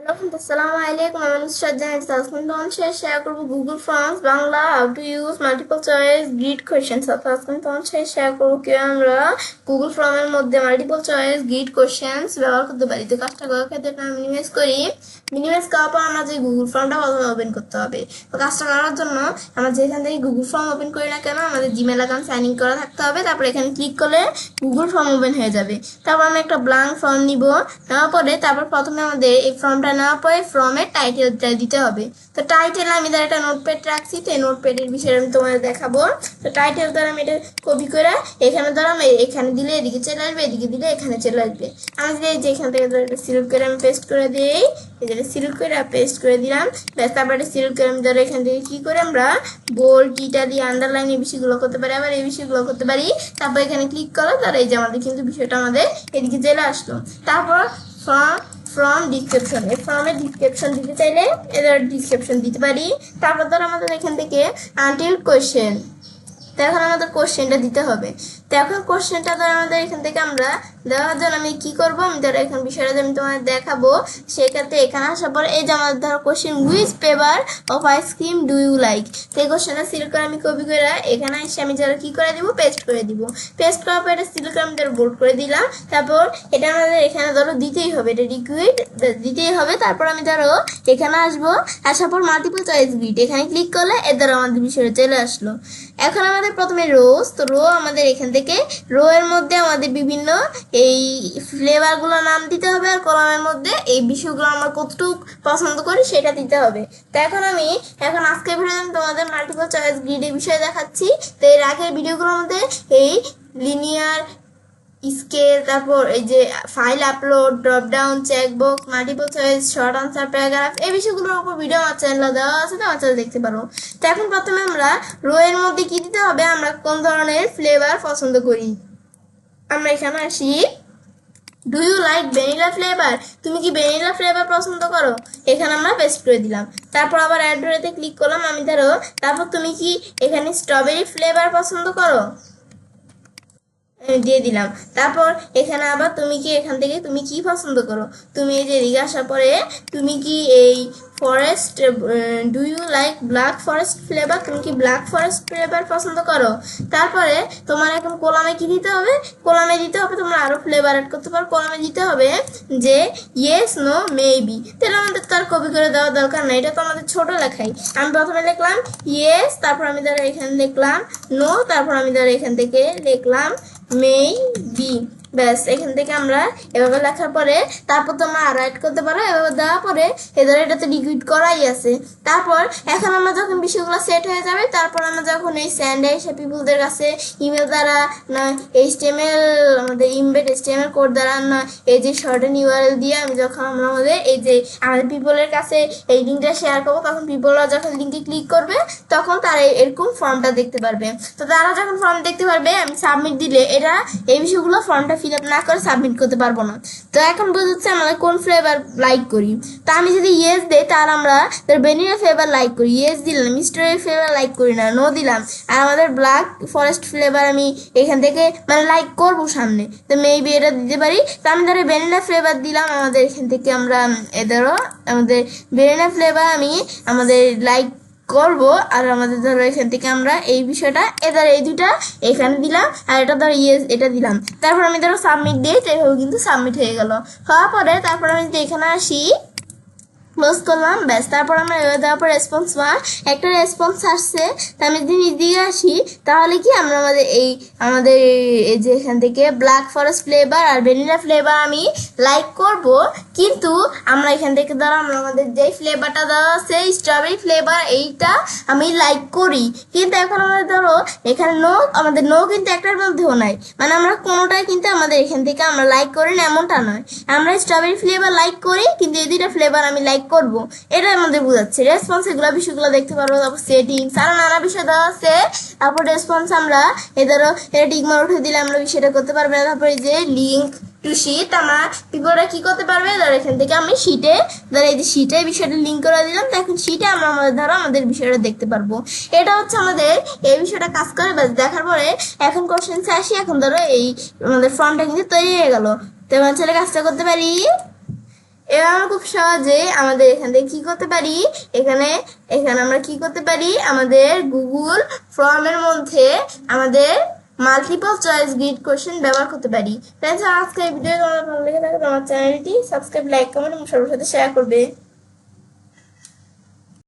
আসসালামু আলাইকুম, আমি নুসরাত জাহান। আজকে তোমাদের সাথে শেয়ার করব Google forms Bangla how to use multiple choice grid questions. আজকে তোমাদের সাথে শেয়ার করব কিভাবে আমরা গুগল ফর্মের মধ্যে মাল্টিপল চয়েস গ্রিড কোশ্চেন্স ব্যবহার করতে পারি। তো কাজটা করার ক্ষেত্রে আমরা মিনিমাইজ করি। মিনিমাইজ করার পর আমরা যে গুগল ফর্মটা প্রথমে ওপেন করতে হবে। তো কাজটা করার জন্য আমরা যেখান থেকে গুগল ফর্ম ওপেন করি না কেন, আমাদের জিমেল অ্যাকাউন্ট সাইন ইন করা থাকতে হবে। তারপর এখানে ক্লিক করলে গুগল ফর্ম ওপেন হয়ে যাবে। তারপর আমি একটা ব্ল্যাঙ্ক ফর্ম নিব। নেওয়ার পরে তারপর প্রথমে আমাদের এই ফর্মটা নেওয়ার পরে ফর্মের টাইটেলটা দিতে হবে। তো টাইটেল আমি ধর একটা নোটপ্যাড রাখছি, তো এই নোটপ্যাডের বিষয়ে আমি তোমাদের দেখাবো। তো টাইটেল দ্বারা আমি এটা কপি করে এখানে ধরো আমি এখানে দিলে এদিকে চলে আসবে, এদিকে দিলে এখানে চলে আসবে। আমি যদি যে এখান থেকে ধরো সিলেক্ট করে আমি পেস্ট করে দিই, এখানে সিলেক্ট করে পেস্ট করে দিলাম। ব্যাস, তারপরে সিলেক্ট করে আমি ধরো এখান থেকে কি করে আমরা বোল্ড ইটালি আন্ডারলাইন এই বিষয়গুলো করতে পারি, আবার এই বিষয়গুলো করতে পারি। তারপর এখানে ক্লিক করো, তার এই যে আমাদের কিন্তু বিষয়টা আমাদের এদিকে চলে আসলো। তারপর ফ্রম ডিসক্রিপশন, এই ফর্মের ডিসক্রিপশন দিতে চাইলে এদের ডিসক্রিপশন দিতে পারি। তারপর ধর আমাদের এখান থেকে আনটিল কোয়েশ্চেন, তো এখন আমাদের কোশ্চেনটা দিতে হবে। তো এখন কোশ্চেনটা ধর আমাদের এখান থেকে আমরা দেওয়ার জন্য আমি কি করবো, আমি ধরো এখন বিষয়টা আমি তোমাদের দেখাবো। সেক্ষেত্রে এখানে আসার পর এই যে আমাদের ধরো question which flavour of ice cream do you like, তো এই কোশ্চেনটা সিলেক্ট করে আমি কপি করে এখানে এসে আমি ধরো কি করে দিব, পেস্ট করে দিব। পেস্ট করার পর এটা সিলেক্ট করে আমি ধরো বোল্ড করে দিলাম। তারপর এটা আমাদের এখানে ধরো দিতেই হবে, এটা রিকুইড দিতেই হবে। তারপর আমি ধরো এখানে আসবো, আসার পর মাল্টিপল চয়েস গ্রিড এখানে ক্লিক করলে এর দ্বারা আমাদের বিষয়টা চলে আসলো। এখন আমাদের প্রথমে রোজ, তো রো আমাদের এখান থেকে রো এর মধ্যে আমাদের বিভিন্ন এই ফ্লেভারগুলো নাম দিতে হবে, আর কলামের মধ্যে এই বিষয়গুলো আমরা কতটুকু পছন্দ করি সেটা দিতে হবে। তো এখন আজকে ভিডিওতে তোমাদের মাল্টিপল চয়েস গ্রিডের বিষয়ে দেখাচ্ছি। তো এর আগের ভিডিওগুলোর মধ্যে এই লিনিয়ার স্কেল, তারপর এই যে file upload, drop down, checkbox, multiple choice, short answer, paragraph, এই বিষয়গুলোর উপর ভিডিও আমার চ্যানেলে দেওয়া আছে, তো আমার চ্যানেল দেখতে পারো। তো এখন প্রথমে আমরা রো এর মধ্যে কি দিতে হবে, আমরা কোন ধরনের ফ্লেভার পছন্দ করি। আমরা এখানে আসি, do you like vanilla flavour, তুমি কি ভ্যানিলা ফ্লেভার পছন্দ করো, এখানে আমরা পেস্ট করে দিলাম। তারপর আবার অ্যাড তে ক্লিক করলাম আমি ধরো, তারপর তুমি কি এখানে স্ট্রবেরি ফ্লেভার পছন্দ করো, দিয়ে দিলাম। তারপর এখানে আবার তুমি কি এখান থেকে তুমি কি পছন্দ করো, তুমি এই যে এদিকে আসার পরে তুমি কি এই forest, do you like black forest flavour, তুমি কি ব্ল্যাক ফরেস্ট ফ্লেভার পছন্দ করো। তারপরে তোমার এখন কলামে কি দিতে হবে, কলামে দিতে হবে তোমরা আরো ফ্লেভার অ্যাড করতে পারো। কলামে দিতে হবে যে ইয়েস নো মেবি, তাহলে আমাদের তার কপি করে দেওয়ার দরকার নাই, এটা তো আমাদের ছোট লেখাই। আমি প্রথমে লিখলাম ইয়েস, তারপর আমি ধরো এখানে লিখলাম নো, তারপর আমি ধরো এখান থেকে লিখলাম মেবি। ব্যাস, এখান থেকে আমরা এভাবে লেখার পরে তারপর তোমরা আরো অ্যাড করতে পারো। এভাবে দেওয়ার পরে এদের এটাতে লিকুইড করাই আছে। তারপর এখন আমরা যখন বিষয়গুলো সেট হয়ে যাবে, তারপর আমরা যখন এই স্যান্ডে এসে পিপুলদের কাছে ইমেল দ্বারা না এইচটিএমএল আমাদের ইমবেড এইচটিএমএল কোড দ্বারা না এই যে শর্টেন ইউআরএল দিয়ে আমি যখন আমরা আমাদের এই যে আমাদের পিপলের কাছে এই লিঙ্কটা শেয়ার করবো, তখন পিপলরা যখন লিঙ্কে ক্লিক করবে তখন তারা এরকম ফর্মটা দেখতে পারবে। তো তারা যখন ফর্ম দেখতে পারবে, আমি সাবমিট দিলে এরা এই বিষয়গুলো ফর্মটা ফিল আপ না করে সাবমিট করতে পারবো না। তো এখন বোঝাচ্ছে আমরা কোন ফ্লেভার লাইক করি। তো আমি যদি ইয়েস দিই তাহলে আমরা ভ্যানিলা ফ্লেভার লাইক করি, ইয়েস দিলাম। স্ট্রবেরি ফ্লেভার লাইক করি না, নো দিলাম। আর আমাদের ব্ল্যাক ফরেস্ট ফ্লেভার আমি এখান থেকে মানে লাইক করবো সামনে, তো মেবি এটা দিতে পারি। তো আমি ধরো ভ্যানিলা ফ্লেভার দিলাম, আমাদের এখান থেকে আমরা এদেরও আমাদের ভ্যানিলা ফ্লেভার আমি আমাদের লাইক করব। আর আমাদের ধরো এখান থেকে আমরা এই বিষয়টা এদের এই দুটা এখানে দিলাম, আর এটা ধরো ইয়েস এটা দিলাম। তারপর আমি ধরো সাবমিট দিই, এইভাবে কিন্তু সাবমিট হয়ে গেল। হওয়ার পরে তারপর আমি যদি এখানে আসি, ক্লোজ করলাম। ব্যাস, তারপর আমরা দেওয়ার পর রেসপন্স একটা রেসপন্স আসছে। তা আমি যদি দিকে আসি তাহলে কি আমরা আমাদের এই যে এখান থেকে ব্ল্যাক ফরেস্ট ফ্লেভার আর ভ্যানিলা ফ্লেভার আমি লাইক করব, কিন্তু আমরা এখান থেকে ধরো আমরা আমাদের যেই ফ্লেভারটা দেওয়া আছে স্ট্রবেরি ফ্লেভার, এইটা আমি লাইক করি। কিন্তু এখন আমাদের ধরো এখানে আমাদের নো কিন্তু একটার মধ্যেও নাই, মানে আমরা কোনোটাই কিন্তু আমাদের এখান থেকে আমরা লাইক করি না এমনটা নয়। আমরা স্ট্রবেরি ফ্লেভার লাইক করি, কিন্তু এই দুইটা ফ্লেভার আমি লাইক করবো, এটা আমাদের বোঝাচ্ছে। রেসপন্স এগুলো বিষয়গুলো দেখতে পারবো। তারপর সেটিংস আরো নানা বিষয় দেওয়া আছে। তারপর রেসপন্স আমরা এদেরও এটা টিকমার উঠে দিলে আমরা বিষয়টা করতে পারবে না। তারপরে যে লিঙ্ক টু শিট, আমার পিপলরা কি করতে পারবে, ধরো এখান থেকে আমি শিটে ধরো এই যে শিটে বিষয়টা লিঙ্ক করে দিলাম, তো এখন শিটে আমরা ধরো আমাদের বিষয়টা দেখতে পারবো। এটা হচ্ছে আমাদের এই বিষয়টা কাজ করে। বাস, দেখার পরে এখন কোশ্চেন্সে আসি। এখন ধরো এই আমাদের ফর্মটা কিন্তু তৈরি হয়ে গেল। তো আমার ছেলে কাজটা করতে পারি, এবার আমরা খুব সহজে আমাদের এখান থেকে কি করতে পারি, এখানে এখানে আমরা কি করতে পারি, আমাদের গুগল ফর্মের মধ্যে আমাদের মাল্টিপল চয়েস গ্রিড কোশ্চেন ব্যবহার করতে পারি। ফ্রেন্ডস, আজকের ভিডিও তোমার ভালো লেগে থাকে তোমার চ্যানেলটি সাবস্ক্রাইব, লাইক, কমেন্ট এবং সবার সাথে শেয়ার করবে।